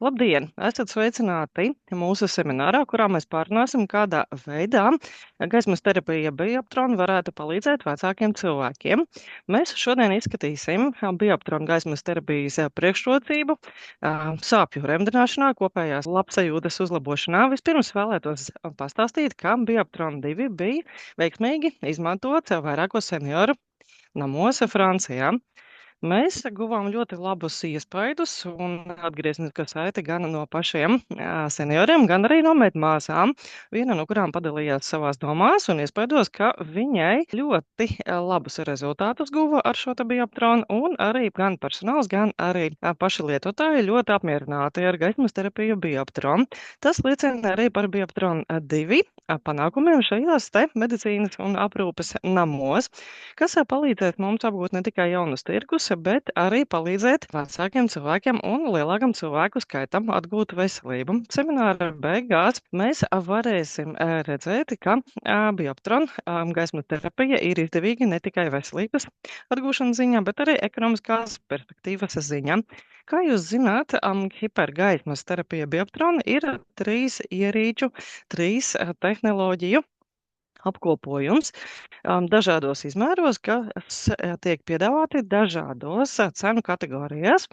Labdien! Esat sveicināti mūsu seminārā, kurā mēs pārunāsim, kādā veidā gaismas terapija bioptronu varētu palīdzēt vecākiem cilvēkiem. Mēs šodien izskatīsim bioptronu gaismas terapijas priekšrocību sāpju remdināšanā, kopējās labsajūtas uzlabošanā. Vispirms vēlētos pastāstīt, ka bioptronu 2 bija veiksmīgi izmantots vairākos senioru namos Francijā. Mēs guvām ļoti labus iespaidus un atgrieznisko saiti gan no pašiem senioriem, gan arī no medmāsām, viena no kurām padalījās savās domās un iespaidos, ka viņai ļoti labus rezultātus guva ar šo te bioptronu, un arī gan personāls, gan arī paši lietotāji ļoti apmierināti ar gaismas terapiju bioptronu. Tas liecina arī par bioptronu 2 panākumiem šajās te medicīnas un aprūpes namos, kas palīdzēs mums apgūt ne tikai jaunus tirgus, bet arī palīdzēt vecākiem cilvēkiem un lielākam cilvēku skaitam atgūt veselību. Semināra beigās mēs varēsim redzēt, ka bioptron gaismas terapija ir izdevīga ne tikai veselības atgūšanas ziņā, bet arī ekonomiskās perspektīvas ziņā. Kā jūs zināt, hipergaismas terapija bioptron ir 3 ierīču, 3 tehnoloģiju apkopojums dažādos izmēros, kas tiek piedāvāti dažādos cenu kategorijās.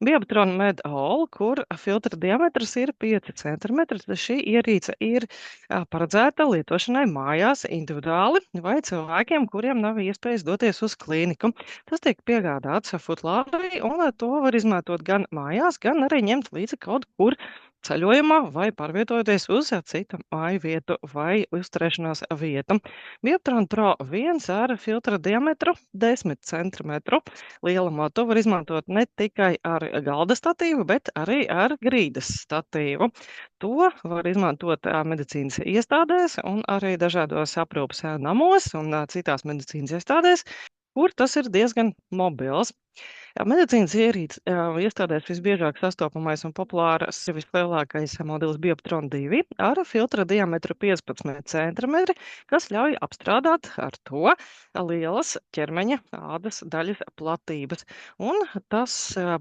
Bioptron Med All, kur filtra diametrs ir 5 cm. Šī ierīce ir paredzēta lietošanai mājās individuāli vai cilvēkiem, kuriem nav iespējas doties uz klīniku. Tas tiek piegādāts Footlāvī, un to var izmantot gan mājās, gan arī ņemt līdzi kaut kur ceļojumā vai pārvietojoties uz citu māju vietu vai uzturēšanās vietu. Bioptron Pro 1 ar filtra diametru 10 cm lielumā. To var izmantot ne tikai ar galda statīvu, bet arī ar grīdas statīvu. To var izmantot medicīnas iestādēs un arī dažādos aprūpes namos un citās medicīnas iestādēs, kur tas ir diezgan mobils. Medicīnas iestādēs visbiežāk sastopamais un populārs vislielākais modelis Bioptron 2 ar filtra diametru 15 cm, kas ļauj apstrādāt ar to lielas ķermeņa ādas daļas platības. Un tas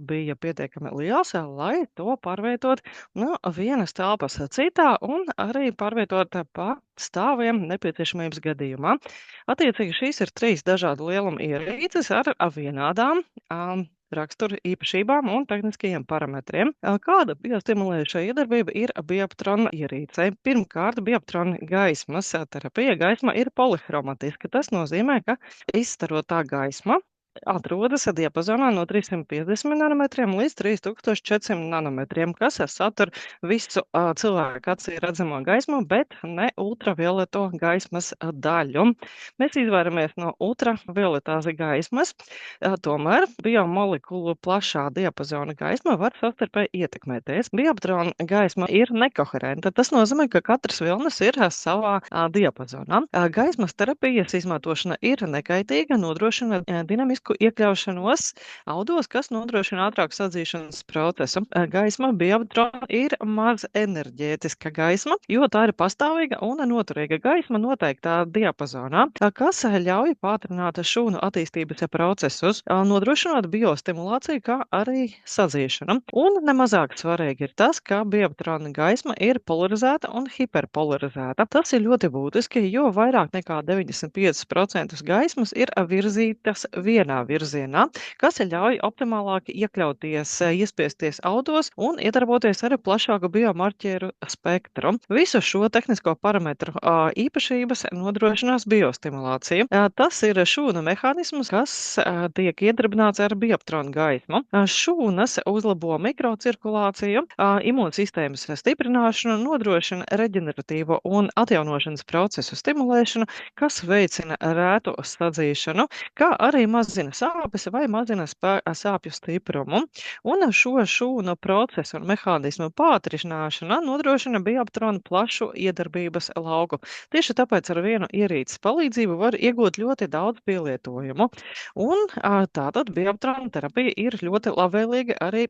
bija pietiekami liels, lai to pārvietot no vienas telpas citā un arī pārvietot pa stāviem nepieciešamības gadījumā. Attiecīgi šīs ir 3 dažādu lielumu ierīces ar vienādām raksturu īpašībām un tehniskajiem parametriem. Kāda biostimulējušā iedarbība ir bioptrona ierīcei? Pirmkārt, bioptrona gaismas terapija. Gaisma ir polihromatiska. Tas nozīmē, ka izstarotā gaisma atrodas diapazonā no 350 nanometriem līdz 3400 nanometriem, kas satur visu cilvēku acī redzamo gaismu, bet ne ultravioleto gaismas daļu. Mēs izvairamies no ultravioletās gaismas, tomēr biomolekulu plašā diapazona gaisma var savstarpēji ietekmēties. Bioptrona gaisma ir nekoherenta. Tas nozīmē, ka katrs vilnis ir savā diapazonā. Gaismas terapijas izmantošana ir nekaitīga, nodrošina dinamisku iekļaušanos audos, kas nodrošina ātrāku sadzīšanas procesu. Gaisma bioptrona ir maz enerģētiska gaisma, jo tā ir pastāvīga un noturīga gaisma noteiktā diapazonā, kas ļauj pātrināt šūnu attīstības procesus, nodrošinot biostimulāciju, kā arī sadzīšanu. Un nemazāk svarīgi ir tas, ka bioptrona gaisma ir polarizēta un hiperpolarizēta. Tas ir ļoti būtiski, jo vairāk nekā 95% gaismas ir virzītas vienā virzienā, kas ļauj optimālāk iekļauties, iespiesties audos un iedarboties ar plašāku biomarķieru spektru. Visu šo tehnisko parametru īpašības nodrošinās biostimulācija. Tas ir šūnu mehānisms, kas tiek iedarbināts ar bioptrona gaismu. Šūnas uzlabo mikrocirkulāciju, imūnsistēmas stiprināšanu, nodrošina reģeneratīvo un atjaunošanas procesu stimulēšanu, kas veicina rētu sadzīšanu, kā arī mazina sāpes vai mazina sāpju stiprumu. Un šo šūnu procesu un mehānismu pātrināšana nodrošina bioptrona plašu iedarbības lauku. Tieši tāpēc ar vienu ierīces palīdzību var iegūt ļoti daudz pielietojumu. Un tātad bioptrona terapija ir ļoti labvēlīga arī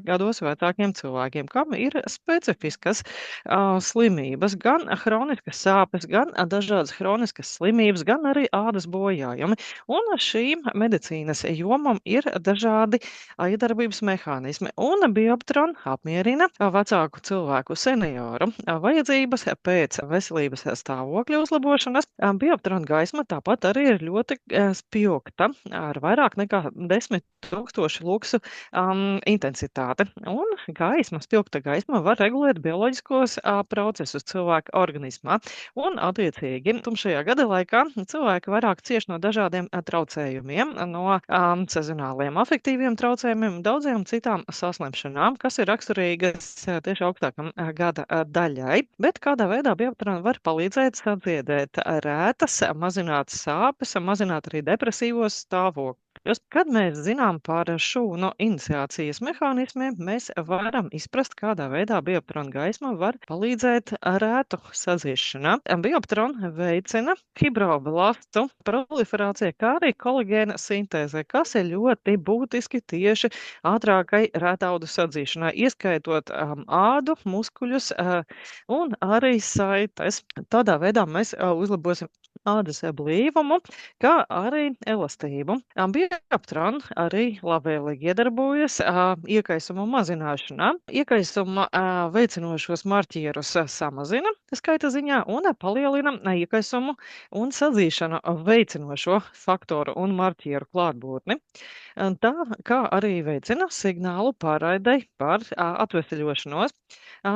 gados vecākiem cilvēkiem, kam ir specifiskas slimības, gan hroniskas sāpes, gan dažādas hroniskas slimības, gan arī ādas bojājumi. Un šīm medicīnas jomam ir dažādi iedarbības mehānismi, un Bioptron apmierina vecāku cilvēku senioru vajadzības pēc veselības stāvokļa uzlabošanas. Bioptron gaisma tāpat arī ir ļoti spilgta, ar vairāk nekā 10 000 luksu intensitāte. Un spilgta gaisma var regulēt bioloģiskos procesus cilvēka organismā. Un, attiecīgi, tumšajā gada laikā cilvēki vairāk cieš no dažādiem traucējumiem, no sezonāliem afektīviem traucējumiem, daudziem citām saslimšanām, kas ir raksturīgas tieši augstākam gada daļai. Bet kādā veidā Bioptron var palīdzēt sadziedēt rētas, mazināt sāpes, mazināt arī depresīvos stāvokļus. Kad mēs zinām par šūnu iniciācijas mehānismiem, mēs varam izprast, kādā veidā Bioptron gaisma var palīdzēt rētu sazīšanā. Bioptron veicina fibroblastu proliferāciju, kā arī kolagēna sintēzē, kas ir ļoti būtiski tieši ātrākai rētaudu sadzīšanai, ieskaitot ādu, muskuļus un arī saites. Tādā veidā mēs uzlabosim ādas blīvumu, kā arī elastību. Bioptron arī labvēlīgi iedarbojas iekaisumu mazināšanā. Iekaisuma veicinošos marķierus samazina skaita ziņā un palielina iekaisumu un sadzīšanu veicinošo faktoru un marķieru klātbūtni. Tā kā arī veicina signālu pārraidei par atveseļošanos.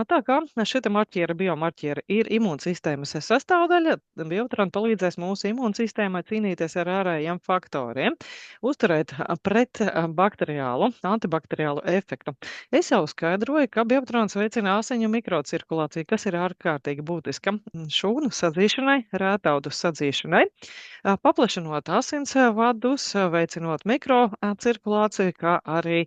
Tā kā šie marķieri, biomarķieri ir imūnsistēmas sastāvdaļa, Bioptron palīdzēs mūsu imūnsistēmai cīnīties ar ārējiem faktoriem, uzturēt pret antibakteriālu efektu. Es jau skaidroju, ka Bioptrons veicina asiņu mikrocirkulāciju, kas ir ārkārtīgi būtiska šūnu sadzīšanai, rētaudu sadzīšanai, paplašinot asins vadus, veicinot mikrocirkulāciju, kā arī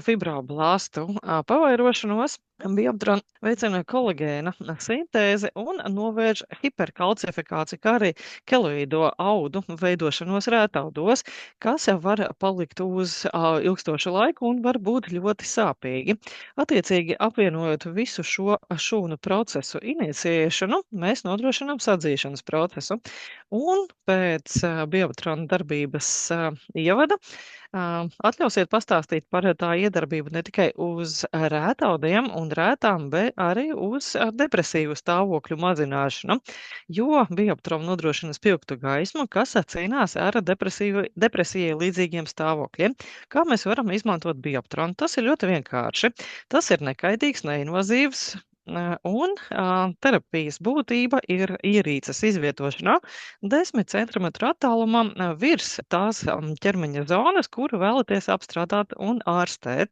fibroblastu pavairošanos. Bioptron veicina kolagēna sintēzi un novērš hiperkalcifikāciju, kā arī keloīdo audu veidošanos rētaudos, kas var palikt uz ilgstošu laiku un var būt ļoti sāpīgi. Attiecīgi, apvienojot visu šo šūnu procesu iniciēšanu, mēs nodrošinām sadzīšanas procesu. Un pēc Bioptrona darbības ievada atļausiet pastāstīt par tā iedarbību ne tikai uz rētaudiem un rētām, bet arī uz depresīvu stāvokļu mazināšanu, jo Bioptron nodrošina spilgtu gaismu, kas cīnās ar depresijai līdzīgiem stāvokļiem. Kā mēs varam izmantot Bioptronu? Tas ir ļoti vienkārši. Tas ir nekaitīgs, neinvazīvs. Un terapijas būtība ir ierīces izvietošanā 10 centimetru attālumā virs tās ķermeņa zonas, kuru vēlaties apstrādāt un ārstēt.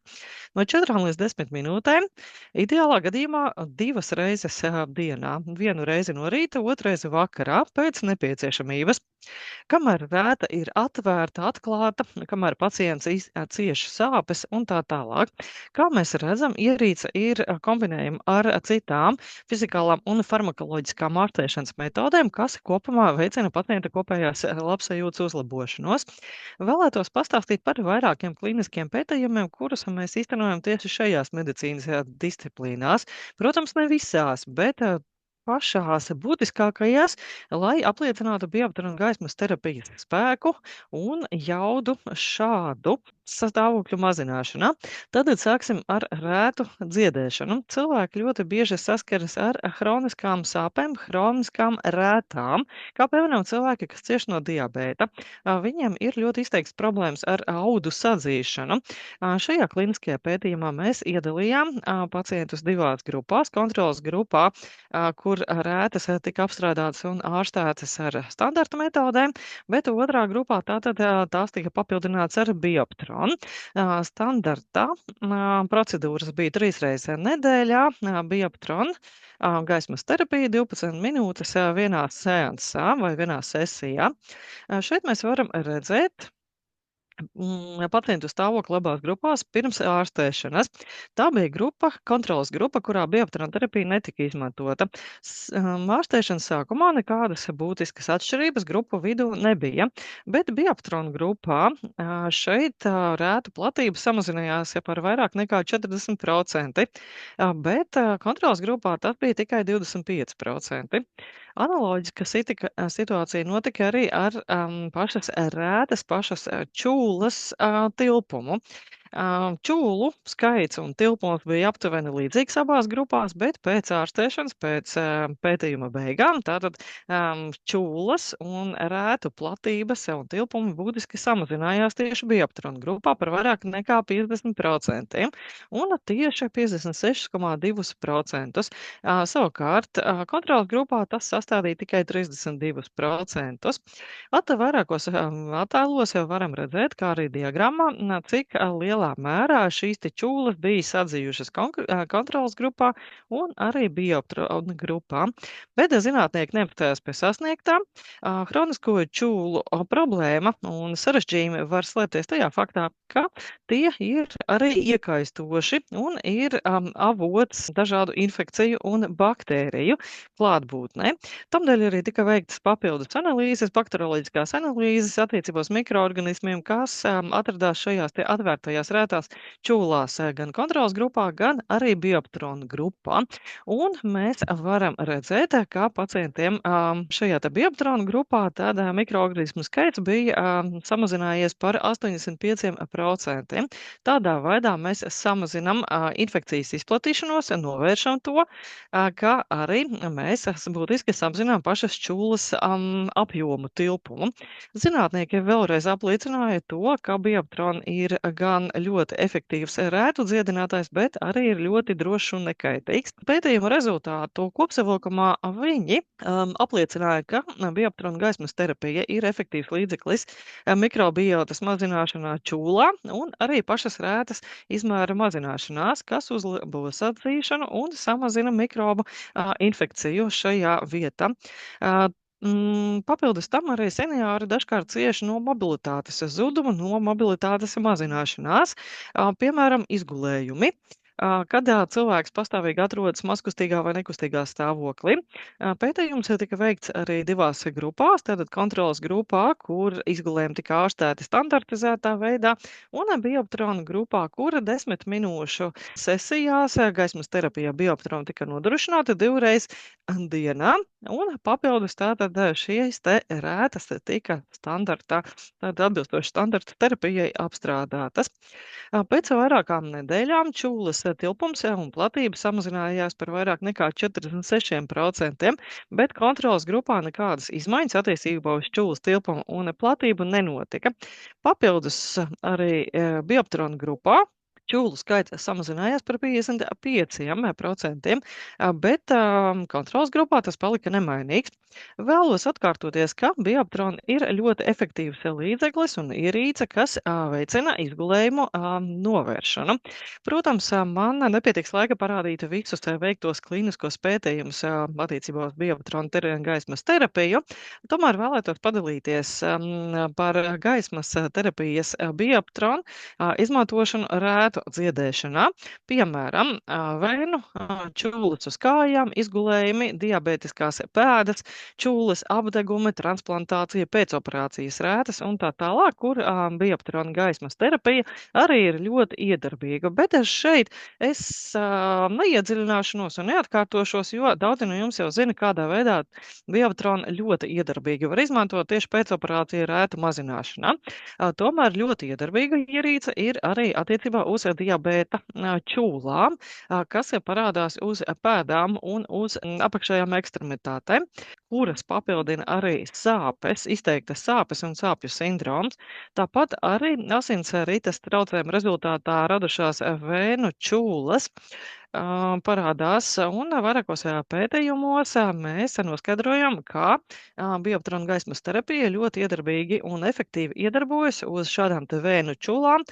No 4 līdz 10 minūtēm, ideālā gadījumā 2 reizes dienā, 1 reizi no rīta, 2 reizi vakarā pēc nepieciešamības. Kamēr rēta ir atvērta, atklāta, kamēr pacients cieš sāpes un tā tālāk. Kā mēs redzam, ierīce ir kombinējama ar citām fizikālām un farmakoloģiskām ārstēšanas metodēm, kas kopumā veicina pacienta kopējās labsajūtas uzlabošanos. Vēlētos pastāstīt par vairākiem klīniskiem pētījumiem, kurus mēs īstenojam tieši šajās medicīnas disciplīnās. Protams, ne visās, bet pašās būtiskākajās, lai apliecinātu Bioptrona gaismas terapijas spēku un jaudu šādu stāvokļu mazināšanā. Tad sāksim ar rētu dziedēšanu. Cilvēki ļoti bieži saskaras ar hroniskām sāpēm, hroniskām rētām, kā piemēram cilvēki, kas cieš no diabēta. Viņiem ir ļoti izteikts problēmas ar audu sadzīšanu. Šajā kliniskajā pētījumā mēs iedalījām pacientus 2 grupās. Kontrolas grupā, kur rētas tika apstrādātas un ārstētas ar standarta metodēm, bet otrā grupā tās tika papildināts ar Bioptronu. Standartā procedūras bija 3 reizes nedēļā, Bioptron gaismas terapija 12 minūtes vienā seansā vai vienā sesijā. Šeit mēs varam redzēt pacientu stāvokli abās grupās pirms ārstēšanas. Tā bija kontrolas grupa, kurā Bioptrona terapija netika izmantota. Ārstēšanas sākumā nekādas būtiskas atšķirības grupu vidū nebija, bet Bioptrona grupā šeit rētu platība samazinājās par vairāk nekā 40%, bet kontrolas grupā tas bija tikai 25%. Analoģiska situācija notika arī ar pašas rētas, čūlas tilpumu. Čūlu skaits un tilpums bija aptuveni līdzīgs abās grupās, bet pēc ārstēšanas, pēc pētījuma beigām, tātad čūlas un rētu platības un tilpumi būtiski samazinājās tieši bioptronu grupā par vairāk nekā 50% un tieši 56,2%. Savukārt, kontrolas grupā tas sastādīja tikai 32%. Vairākos attēlos jau varam redzēt, kā arī diagrammā, cik lielā mērā šīs te čūlas bija sadzījušas kontrolas grupā un arī bioptrona grupā. Bet zinātnieki nepatājās pie sasniegtā. Hronisko čūlu problēma un sarežģījumi var slēpties tajā faktā, ka tie ir arī iekaistoši un ir avots dažādu infekciju un baktēriju klātbūtnē. Tamdēļ arī tika veiktas papildus analīzes, bakterioloģiskās analīzes attiecībos mikroorganismiem, kas atradās šajās te atvērtajās rētās čūlās gan kontrolas grupā, gan arī bioptronu grupā. Un mēs varam redzēt, kā pacientiem šajā te bioptronu grupā tad mikroorganismu skaits bija samazinājies par 85%. Tādā veidā mēs samazinam infekcijas izplatīšanos, novēršam to, kā arī mēs būtiski samazinām pašas čūlas apjomu tilpumu. Zinātnieki vēlreiz apliecināja to, ka bioptron ir gan ļoti efektīvs rētu dziedinātājs, bet arī ir ļoti drošs un nekaitīgs. Pētījuma rezultātu kopsavilkumā viņi apliecināja, ka bioptrona gaismas terapija ir efektīvs līdzeklis mikrobiotas mazināšanā čūlā un arī pašas rētas izmēra mazināšanās, kas uzlabo sadzīšanu un samazina mikrobu infekciju šajā vietā. Papildus tam arī seniori dažkārt cieši no mobilitātes zuduma, no mobilitātes mazināšanās, piemēram, izgulējumi. Kad cilvēks pastāvīgi atrodas mazkustīgā vai nekustīgā stāvoklī. Pētījums tika veikts arī divās grupās, tātad kontrolas grupā, kur izgulējumi tika ārstēti standartizētā veidā, un bioptrona grupā, kura 10 minūšu sesijās gaismas terapijā bioptrona tika nodrošināta 2 reizes dienā, un papildus tātad šīs te rētas tika tātad atbilstoši standarta terapijai apstrādātas. Pēc vairākām nedēļām čūlas tilpums un platība samazinājās par vairāk nekā 46%, bet kontrolas grupā nekādas izmaiņas attiecībā uz čūlas tilpumu un platību nenotika. Papildus arī bioptrona grupā čūlu skaits samazinājās par 55%, bet kontrolas grupā tas palika nemainīgs. Vēlos atkārtoties, ka bioptrona ir ļoti efektīvs līdzeklis un ierīce, kas veicina izgulējumu novēršanu. Protams, man nepietiks laika parādīt visus veiktos klīniskos pētījumus attiecībā uz bioptrona gaismas terapiju, tomēr vēlētos padalīties par gaismas terapijas bioptrona izmantošanu rētu dziedēšanā. Piemēram, vēnu, čūlas uz kājām, izgulējumi, diabētiskās pēdas, čūlas apdegumi, transplantācija, pēcoperācijas rētas un tā tālāk, kur bioptrona gaismas terapija arī ir ļoti iedarbīga. Bet šeit es neiedziļināšanos un neatkārtošos, jo daudzi no jums jau zina, kādā veidā bioptrona ļoti iedarbīgi var izmantot tieši pēcoperācija rētu mazināšanā. Tomēr ļoti iedarbīga ierīce ir arī attiecībā uz diabēta čūlām, kas parādās uz pēdām un uz apakšējām ekstremitātēm, kuras papildina arī sāpes, izteiktas sāpes un sāpju sindroms. Tāpat arī asinsrites traucējuma rezultātā radušās vēnu čūlas parādās, un vairākos pētījumos mēs noskaidrojam, ka bioptrona gaismas terapija ļoti iedarbīgi un efektīvi iedarbojas uz šādām te vēnu čūlām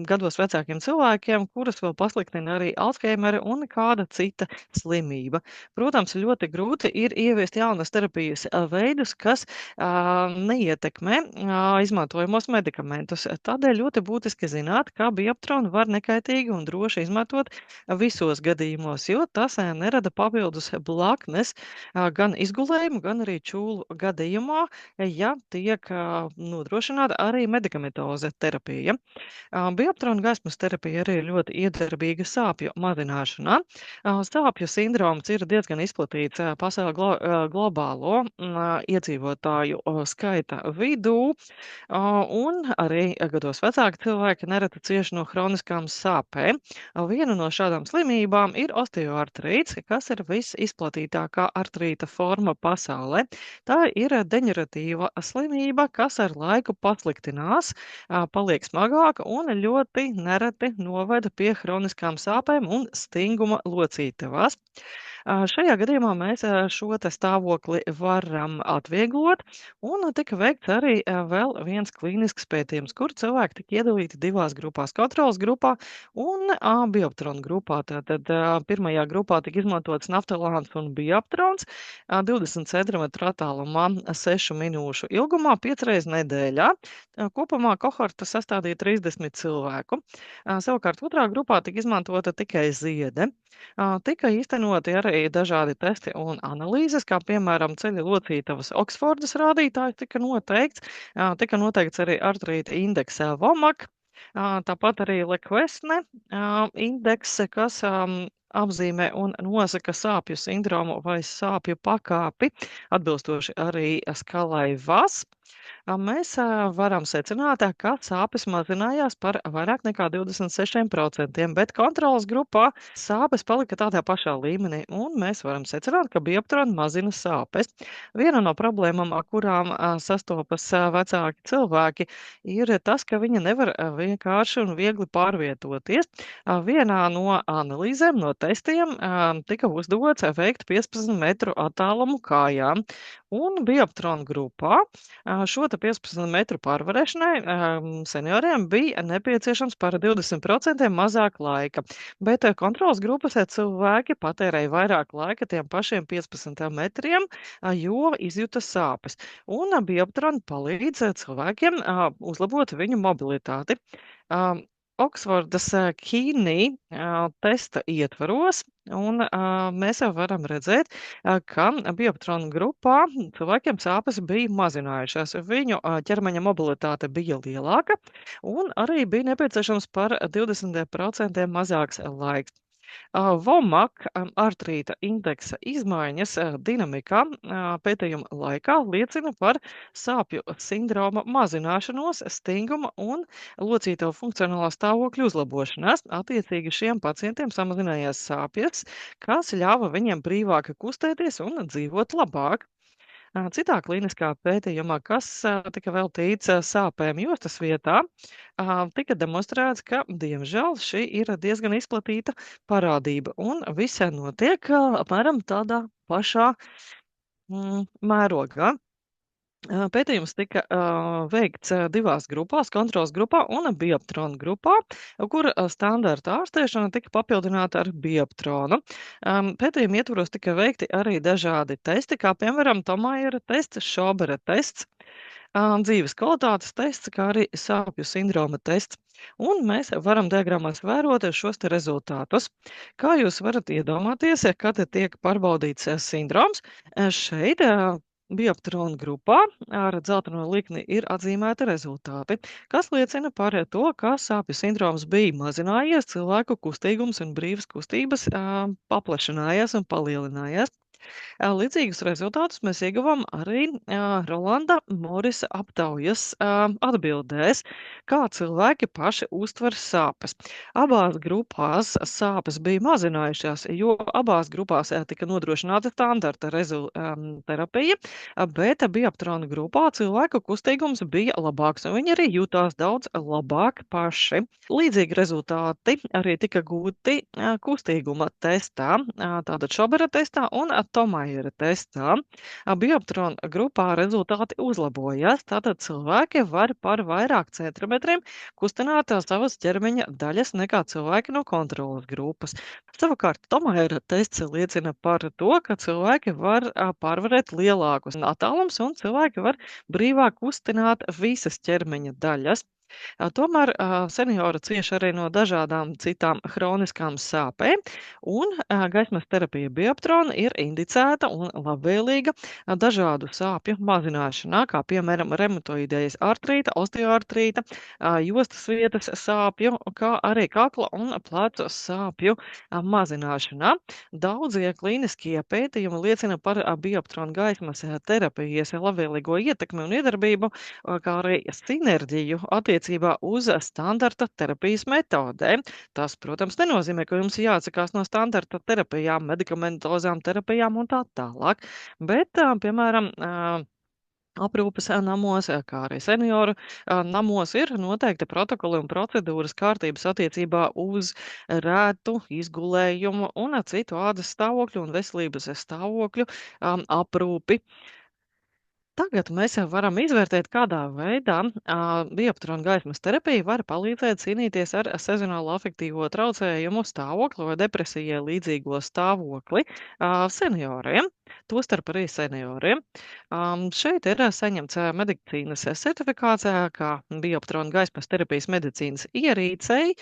gados vecākiem cilvēkiem, kuras vēl pasliktina arī Alzheimera un kāda cita slimība. Protams, ļoti grūti ir ieviest jaunas terapijas veidus, kas neietekmē izmantojamos medikamentus. Tādēļ ļoti būtiski zināt, kā bioptronu var nekaitīgi un droši izmantot visu visos gadījumos, jo tas nerada papildus blaknes gan izgulējumu, gan arī čūlu gadījumā, ja tiek nodrošināta arī medikamentoze terapija. Bioptrona gaismas terapija arī ir ļoti iedarbīga sāpju mazināšanā. Sāpju sindroms ir diezgan izplatīts pasaules globālo iedzīvotāju skaita vidū, un arī gados vecāki cilvēki nereti cieši no hroniskām sāpēm. Viena no šādām slimībām ir osteoartrīts, kas ir visizplatītākā artrīta forma pasaulē. Tā ir deģeneratīva slimība, kas ar laiku pasliktinās, paliek smagāka un ļoti nereti noveda pie hroniskām sāpēm un stinguma locītavās. Šajā gadījumā mēs šo te stāvokli varam atvieglot, un tika veikts arī vēl viens klīnisks pētījums, kur cilvēki tika iedalīti divās grupās - kontrolas grupā un bioptrona grupā. Tātad pirmajā grupā tika izmantots naftalāns un bioptrons 20 centimetru attālumā 6 minūšu ilgumā 5 reizes nedēļā. Kopumā kohorta sastādīja 30 cilvēku. Savukārt otrā grupā tika izmantota tikai ziede. Tika īstenoti arī dažādi testi un analīzes, kā piemēram ceļa locītavas Oksfordas rādītājs tika noteikts. Tika noteikts arī artrīta indeksa VOMAK, tāpat arī Lekvesne indeks, kas apzīmē un nosaka sāpju sindromu vai sāpju pakāpi, atbilstoši arī skalai VAS. Mēs varam secināt, ka sāpes mazinājās par vairāk nekā 26%, bet kontrolas grupā sāpes palika tādā pašā līmenī, un mēs varam secināt, ka bioptrona mazina sāpes. Viena no problēmām, ar kurām sastopas vecāki cilvēki, ir tas, ka viņi nevar vienkārši un viegli pārvietoties. Vienā no analīzēm, no testiem tika uzdots veikt 15 metru attālumu kājām, un bioptrona grupā šo 15 metru pārvarēšanai senioriem bija nepieciešams par 20% mazāk laika, bet kontrolas grupas cilvēki patērēja vairāk laika tiem pašiem 15 metriem, jo izjuta sāpes. Un bioptrona palīdz cilvēkiem uzlabot viņu mobilitāti. Oksfordas Kīnī testa ietvaros, un mēs jau varam redzēt, ka bioptrona grupā cilvēkiem sāpes bija mazinājušās. Viņu ķermeņa mobilitāte bija lielāka, un arī bija nepieciešams par 20% mazāks laiks. VOMAK artrīta indeksa izmaiņas dinamikā pētījuma laikā liecina par sāpju sindroma mazināšanos, stinguma un locītavu funkcionālā stāvokļa uzlabošanās. Attiecīgi šiem pacientiem samazinājās sāpes, kas ļāva viņiem brīvāk kustēties un dzīvot labāk. Citā klīniskā pētījumā, kas tika veltīts sāpēm jostas vietā, tika demonstrēts, ka, diemžēl, šī ir diezgan izplatīta parādība, un viss notiek apmēram tādā pašā mērogā. Pētījums tika veikts divās grupās - kontrolas grupā un bioptrona grupā, kur standarta ārstēšana tika papildināta ar bioptronu. Pētījuma ietvaros tika veikti arī dažādi testi, kā piemēram Tomaiera tests, Šobera tests, dzīves kvalitātes tests, kā arī sāpju sindroma tests. Un mēs varam diagrammās vērot šos te rezultātus. Kā jūs varat iedomāties, kad tiek pārbaudīts sindroms, šeit bioptrona grupā ar dzelteno likni ir atzīmēti rezultāti, kas liecina par to, ka sāpju sindroms bija mazinājies, cilvēku kustīgums un brīvas kustības paplašinājās un palielinājās. Līdzīgus rezultātus mēs ieguvām arī Rolanda Morisa aptaujas atbildēs, kā cilvēki paši uztver sāpes. Abās grupās sāpes bija mazinājušās, jo abās grupās tika nodrošināta standarta terapija, bet bioptrona grupā cilvēku kustīgums bija labāks, un viņi arī jutās daudz labāk paši. Līdzīgi rezultāti arī tika gūti kustīguma testā, tātad Šobera testā un Tomaiera testā. Bioptrona grupā rezultāti uzlabojās, tātad cilvēki var par vairāk centimetriem kustināt savas ķermeņa daļas nekā cilvēki no kontrolas grupas. Savukārt Tomaiera tests liecina par to, ka cilvēki var pārvarēt lielākus attālums un cilvēki var brīvāk kustināt visas ķermeņa daļas. Tomēr seniori cieš arī no dažādām citām hroniskām sāpēm, un gaismas terapija bioptrona ir indicēta un labvēlīga dažādu sāpju mazināšanā, kā piemēram reumatoīdējas artrīta, osteoartrīta, jostas vietas sāpju, kā arī kakla un plecu sāpju mazināšanā. Daudzie klīniskie pētījumi liecina par bioptrona gaismas terapijas labvēlīgo ietekmi un iedarbību, kā arī sinerģiju attiecībā uz standarta terapijas metodēm. Tas, protams, nenozīmē, ka jums jāatsakās no standarta terapijām, medikamentozām terapijām un tā tālāk. Bet, piemēram, aprūpes namos, kā arī senioru namos ir noteikti protokoli un procedūras kārtības attiecībā uz rētu izgulējumu un citu ādas stāvokļu un veselības stāvokļu aprūpi. Tagad mēs jau varam izvērtēt, kādā veidā bioptrona gaismas terapija var palīdzēt cīnīties ar sezonālo afektīvo traucējumu stāvokli vai depresijai līdzīgo stāvokli senioriem, tostarp arī senioriem. Šeit ir saņemts medicīnas certifikāts kā bioptrona gaismas terapijas medicīnas ierīcei,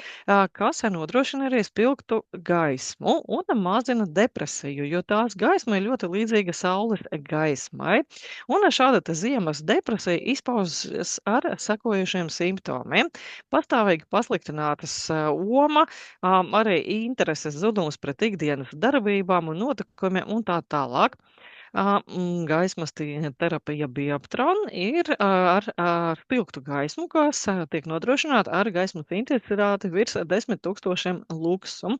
kas nodrošina arī spilgtu gaismu un mazina depresiju, jo tās gaisma ir ļoti līdzīga saules gaismai. Un šāda te ziemas depresija izpaužas ar sekojušiem simptomiem. Pastāvīgi pasliktinātas oma, arī intereses zudums pret ikdienas darbībām un notikumiem un tā tālāk. Gaismas terapija bioptrona ir ar spilgtu gaismu, kas tiek nodrošināta ar gaismas intensitāti virs 10 000 luksu.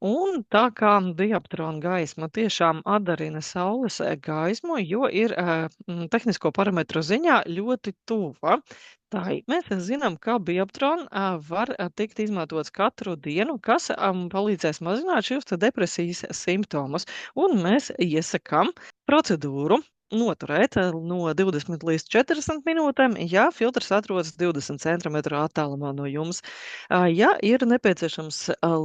Un tā kā dioptrona gaisma tiešām atdarina saules gaismu, jo ir tehnisko parametru ziņā ļoti tuva. Tā mēs zinām, ka bioptrona var tikt izmantots katru dienu, kas palīdzēs mazināt šīs depresijas simptomus. Un mēs iesakām procedūru noturēt no 20 līdz 40 minūtēm, ja filtrs atrodas 20 centimetru attālumā no jums. Ja ir nepieciešams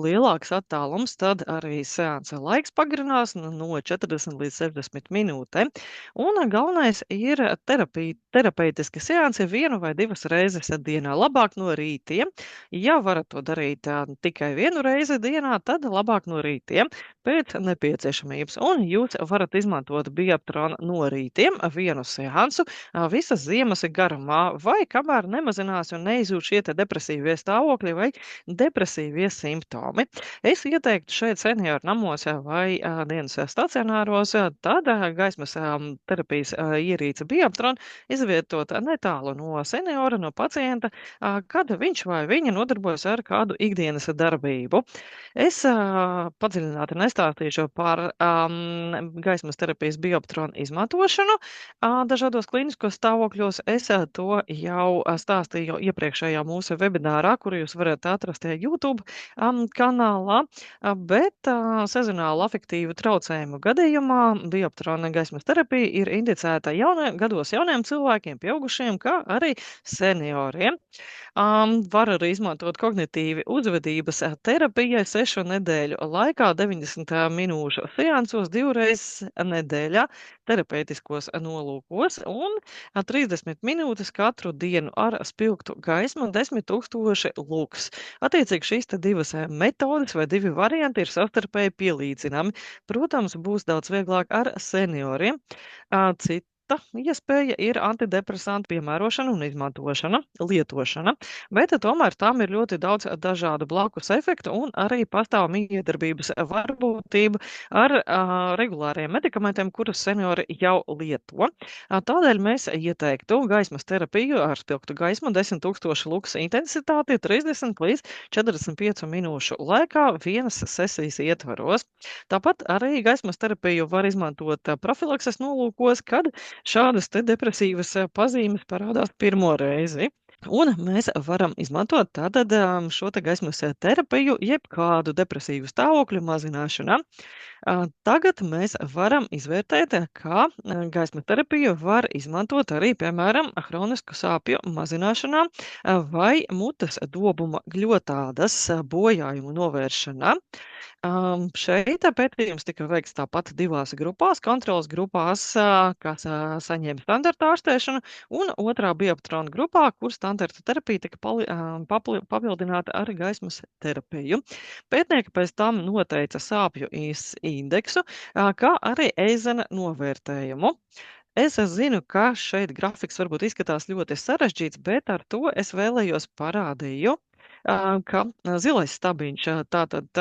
lielāks attālums, tad arī seansa laiks pagarinās no 40 līdz 60 minūtēm. Un galvenais ir terapeitiski seansi 1 vai 2 reizes dienā, labāk no rītiem. Ja varat to darīt tikai 1 reizi dienā, tad labāk no rītiem pēc nepieciešamības. Un jūs varat izmantot bioptrona no rītiem 1 seansu visas ziemas garumā, vai kamēr nemazinās un neizjūt šie te depresīvie stāvokļi vai depresīvie simptomi. Es ieteiktu šeit senioru namos vai dienas stacionāros, tad gaismas terapijas ierīce bioptrona izvietot netālu no seniora, no pacienta, kad viņš vai viņa nodarbojas ar kādu ikdienas darbību. Es padziļināti nestāstīšu par gaismas terapijas bioptrona izmantošanu dažādos klīniskos stāvokļos. Es to jau stāstīju iepriekšējā mūsu webinārā, kuru jūs varat atrast YouTube kanālā, bet sezonāla afektīvu traucējumu gadījumā bioptrona gaismas terapija ir indicēta gados jauniem cilvēkiem, pieaugušiem, kā arī senioriem. Var arī izmantot kognitīvi uzvedības terapijai 6 nedēļu laikā, 90 minūšu seansos 2 reizes nedēļā, terapeitiskos nolūkos un 30 minūtes katru dienu ar spilgtu gaismu 10 000 lux. Attiecīgi šīs te divas metodes vai divi varianti ir savstarpēji pielīdzināmi. Protams, būs daudz vieglāk ar senioriem. Cita iespēja ir antidepresantu piemērošana un izmantošana, lietošana, bet tomēr tam ir ļoti daudz dažādu blakus efektu un arī pastāv miedarbības varbūtība ar regulāriem medikamentiem, kurus seniori jau lieto. Tādēļ mēs ieteiktu gaismas terapiju ar spilgtu gaismu 10 000 lux intensitāti 30 līdz 45 minūšu laikā vienas sesijas ietvaros. Tāpat arī gaismas terapiju var izmantot profilakses nolūkos, kad šādas te depresīvas pazīmes parādās pirmo reizi. Un mēs varam izmantot tātad šo te gaismas terapiju jebkādu depresīvu stāvokļu mazināšanā. Tagad mēs varam izvērtēt, kā gaismas terapiju var izmantot arī, piemēram, hronisku sāpju mazināšanā vai mutes dobuma gļotādas bojājumu novēršanā. Šeit pētījums tika veikts tāpat divās grupās, kontrolas grupās, kas saņēma standarta ārstēšanu, un otrā bioptrona grupā, kur standarta terapija tika papildināta ar gaismas terapiju. Pētnieki pēc tam noteica sāpju indeksu, kā arī Eizena novērtējumu. Es zinu, ka šeit grafiks varbūt izskatās ļoti sarežģīts, bet ar to es vēlējos parādīju, ka zilais stabiņš, tātad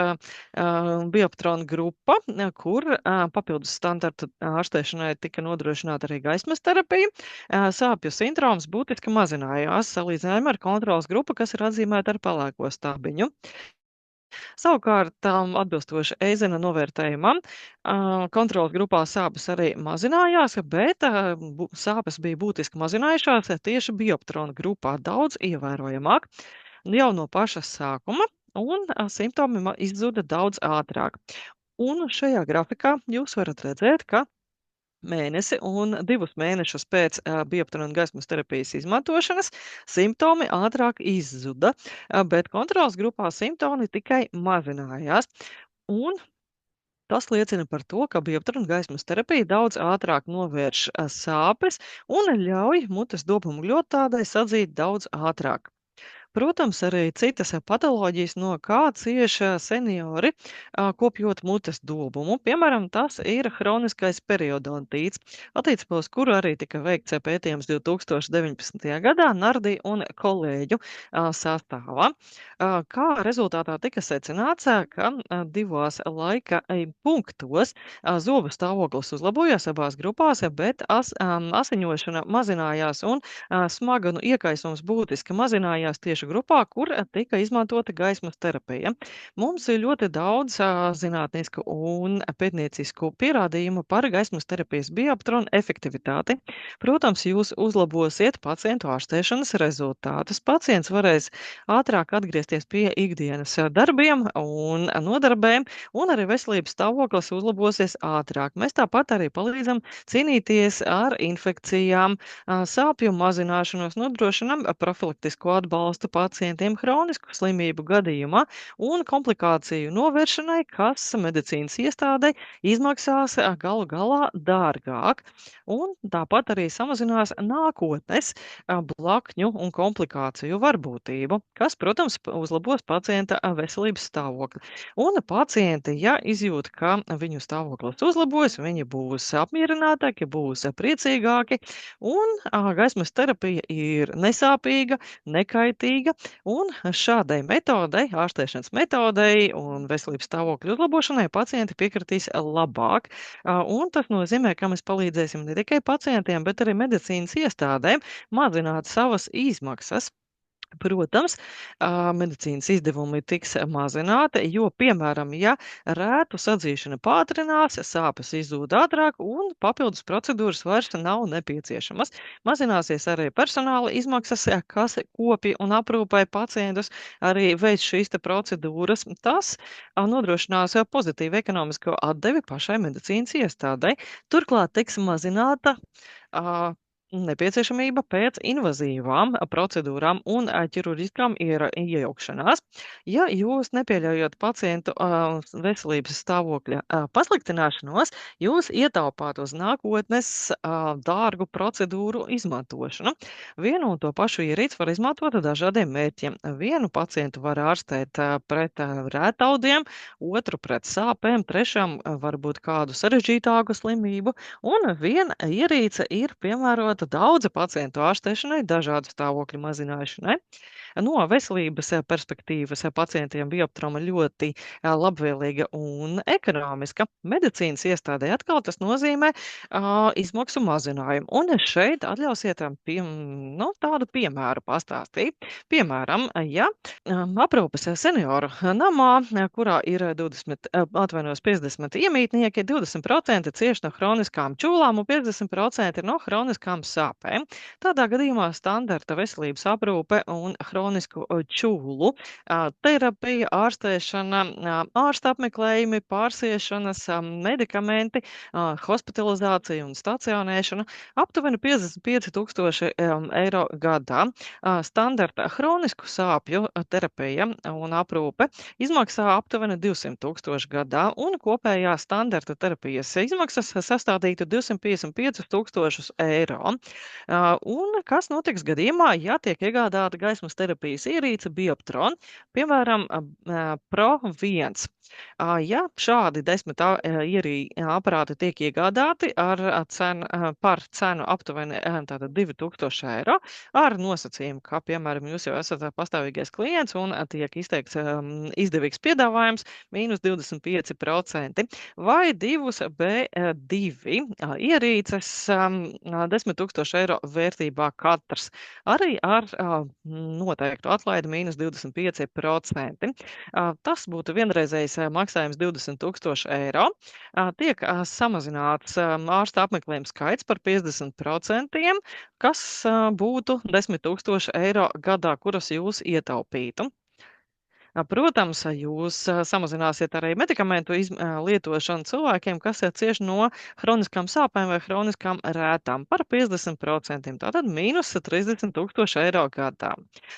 bioptrona grupa, kur papildus standarta ārstēšanai tika nodrošināta arī gaismas terapija, sāpju sindroms būtiski mazinājās salīdzinājumā ar kontrolas grupu, kas ir atzīmēta ar pelēko stabiņu. Savukārt, atbilstoši Eizena novērtējumam, kontrolas grupā sāpes arī mazinājās, bet sāpes bija būtiski mazinājušās tieši bioptrona grupā daudz ievērojamāk jau no paša sākuma, un simptomi izzuda daudz ātrāk. Un šajā grafikā jūs varat redzēt, ka mēnesi un 2 mēnešus pēc bioptrona gaismas terapijas izmantošanas simptomi ātrāk izzuda, bet kontrolas grupā simptomi tikai mazinājās. Un tas liecina par to, ka bioptrona gaismas terapija daudz ātrāk novērš sāpes un ļauj mutes dobuma gļotādai sadzīt daudz ātrāk. Protams, arī citas patoloģijas, no kā cieši seniori, kopjot mutes dobumu. Piemēram, tas ir hroniskais periodontīts, attiecībā uz kuru arī tika veikts pētījums 2019. gadā Nardī un kolēģu sastāvā. Kā rezultātā tika secināts, ka divos laika punktos zobu stāvoklis uzlabojās abās grupās, bet asiņošana mazinājās un smaganu iekaisums būtiski mazinājās tieši grupā, kur tika izmantota gaismas terapija. Mums ir ļoti daudz zinātnisku un pētniecisku pierādījumu par gaismas terapijas bioptrona efektivitāti. Protams, jūs uzlabosiet pacientu ārstēšanas rezultātus. Pacients varēs ātrāk atgriezties pie ikdienas darbiem un nodarbēm, un arī veselības stāvoklis uzlabosies ātrāk. Mēs tāpat arī palīdzam cīnīties ar infekcijām, sāpju mazināšanos, nodrošinam profilaktisko atbalstu pacientiem hronisku slimību gadījumā un komplikāciju novēršanai, kas medicīnas iestādei izmaksās galu galā dārgāk. Un tāpat arī samazinās nākotnes blakņu un komplikāciju varbūtību, kas, protams, uzlabos pacienta veselības stāvokli. Un pacienti, ja izjūt, ka viņu stāvoklis uzlabojas, viņi būs apmierinātāki, būs priecīgāki, un gaismas terapija ir nesāpīga, nekaitīga, un šādai metodei, ārstēšanas metodei un veselības stāvokļa uzlabošanai pacienti piekritīs labāk. Un tas nozīmē, ka mēs palīdzēsim ne tikai pacientiem, bet arī medicīnas iestādēm mazināt savas izmaksas. Protams, medicīnas izdevumi tiks mazināti, jo, piemēram, ja rētu sadzīšana pātrinās, sāpes izzūd ātrāk un papildus procedūras vairs nav nepieciešamas. Mazināsies arī personāla izmaksas, kas kopja un aprūpē pacientus, arī veids šīs te procedūras. Tas nodrošinās pozitīvu ekonomisko atdevi pašai medicīnas iestādei. Turklāt tiks mazināta nepieciešamība pēc invazīvām procedūrām un ķirurģiskām iejaukšanās. Ja jūs nepieļaujat pacientu veselības stāvokļa pasliktināšanos, jūs ietaupāt uz nākotnes dārgu procedūru izmantošanu. Vienu un to pašu ierīci var izmantot dažādiem mērķiem. Vienu pacientu var ārstēt pret rētaudiem, otru pret sāpēm, trešam varbūt kādu sarežģītāku slimību, un viena ierīce ir piemērota daudzu pacientu ārstēšanai, dažādu stāvokļu mazināšanai. No veselības perspektīvas pacientiem bioptroma ļoti labvēlīga un ekonomiska. Medicīnas iestādē atkal tas nozīmē izmaksu mazinājumu. Un šeit atļausiet tādu piemēru pastāstīt. Piemēram, ja aprūpes senioru namā, kurā ir 50 iemītnieki, 20% cieši no hroniskām čūlām un 50% no hroniskām sāpēm. Tādā gadījumā standarta veselības aprūpe un hroniskā hronisku čūlu, terapija, ārstēšana, ārsta apmeklējumi, pārsiešanas, medikamenti, hospitalizācija un stacionēšana aptuveni 55 000 eiro gadā. Standarta hronisku sāpju terapija un aprūpe izmaksā aptuveni 200 000 gadā, un kopējā standarta terapijas izmaksas sastādītu 255 000 eiro. Un kas notiks gadījumā, ja tiek iegādāta gaismas terapijas ierīce Bioptron, piemēram, Pro 1? Ja šādi 10 aparāti tiek iegādāti par cenu aptuveni tātad 2000 eiro, ar nosacījumu, ka, piemēram, jūs jau esat pastāvīgais klients un tiek izteikts izdevīgs piedāvājums -25%, vai divus B2 ierīces 10 000 eiro vērtībā katrs, arī ar noteiktu atlaidi -25%. Tas būtu vienreizējs maksājums 20 000 eiro. Tiek samazināts ārsta apmeklējuma skaits par 50%, kas būtu 10 000 eiro gadā, kuras jūs ietaupītu. Protams, jūs samazināsiet arī medikamentu lietošanu cilvēkiem, kas cieš no hroniskām sāpēm vai hroniskām rētām par 50%, tātad -30 000 eiro gadā.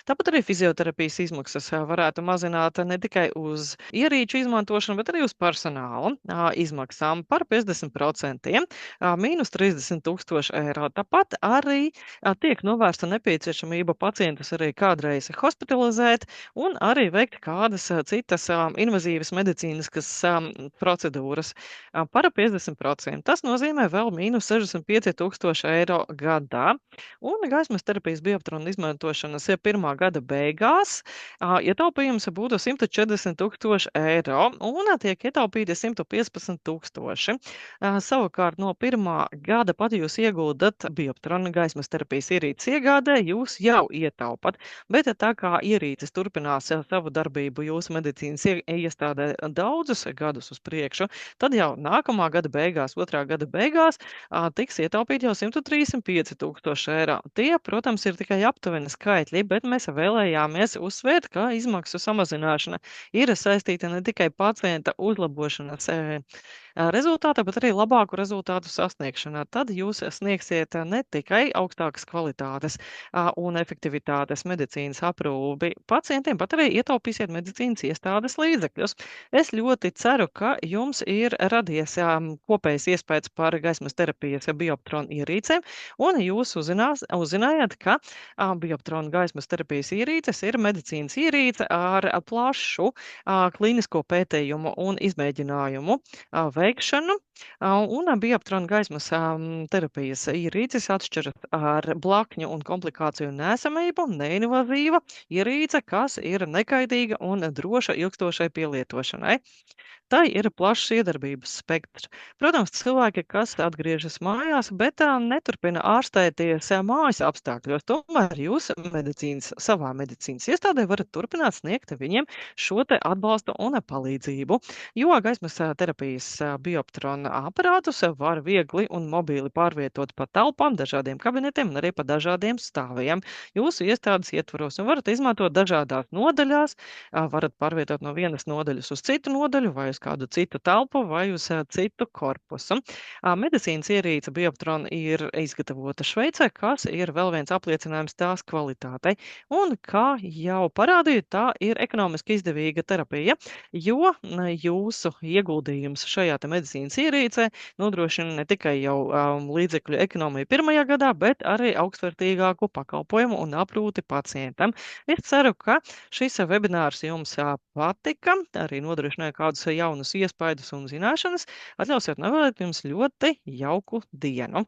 Tāpat arī fizioterapijas izmaksas varētu mazināt ne tikai uz ierīču izmantošanu, bet arī uz personāla izmaksām par 50%, -30 000 eiro. Tāpat arī tiek novērsta nepieciešamība pacientus arī kādreiz hospitalizēt un arī veikt kādas citas invazīvas medicīniskas procedūras par 50%. Tas nozīmē vēl -65 000 eiro gadā. Un gaismas terapijas Bioptrona izmantošanas pirmā gada beigās ietaupījums būtu 140 000 eiro un tiek ietaupīti 115 000. Savukārt no pirmā gada pat jūs ieguldat Bioptrona gaismas terapijas ierīces iegādē, jūs jau ietaupat, bet tā kā ierīces turpinās savu darbību jūsu medicīnas iestādē daudzus gadus uz priekšu, tad jau nākamā gada beigās, otrā gada beigās, tiks ietaupīt jau 135 000 eiro. Tie, protams, ir tikai aptuveni skaitļi, bet mēs vēlējāmies uzsvērt, ka izmaksu samazināšana ir saistīta ne tikai pacienta uzlabošanas rezultātā, bet arī labāku rezultātu sasniegšanā. Tad jūs sniegsiet ne tikai augstākas kvalitātes un efektivitātes medicīnas aprūpi pacientiem, bet arī ietaupīsiet medicīnas iestādes līdzekļus. Es ļoti ceru, ka jums ir radies kopējs iespējas par gaismas terapijas Bioptrona ierīcēm, un jūs uzzinājāt, ka Bioptrona gaismas terapijas ierīces ir medicīnas ierīce ar plašu klīnisko pētījumu un izmēģinājumu veikšanu, un Bioptrona gaismas terapijas ierīces atšķiras ar blakņu un komplikāciju nesamību, neinvazīva ierīce, kas ir nekaitīga un droša ilgstošai pielietošanai. Tai ir plašs iedarbības spektrs. Protams, cilvēki, kas atgriežas mājās, bet neturpina ārstēties mājas apstākļos, tomēr jūs savā medicīnas iestādē varat turpināt sniegt viņiem šo te atbalstu un palīdzību, jo gaismas terapijas Bioptrona aparātus var viegli un mobīli pārvietot pa telpām, dažādiem kabinetiem un arī pa dažādiem stāviem. Jūsu iestādes ietvaros un varat izmantot dažādās nodaļās, varat pārvietot no vienas nodaļas uz citu nodaļu vai uz kādu citu telpu vai uz citu korpusu. Medicīnas ierīce Bioptrona ir izgatavota Šveicē, kas ir vēl viens apliecinājums tās kvalitātei. Un, kā jau parādīju, tā ir ekonomiski izdevīga terapija, jo jūsu ieguldījums šajā te medicīnas ierīcē nodrošina ne tikai jau līdzekļu ekonomiju pirmajā gadā, bet arī augstvērtīgāku pakalpojumu un aprūti pacientam. Es ceru, ka šis webinārs jums patika, arī nodrošināja kādus jaunus iespaidus un zināšanas. Atļausiet novēlēt jums ļoti jauku dienu!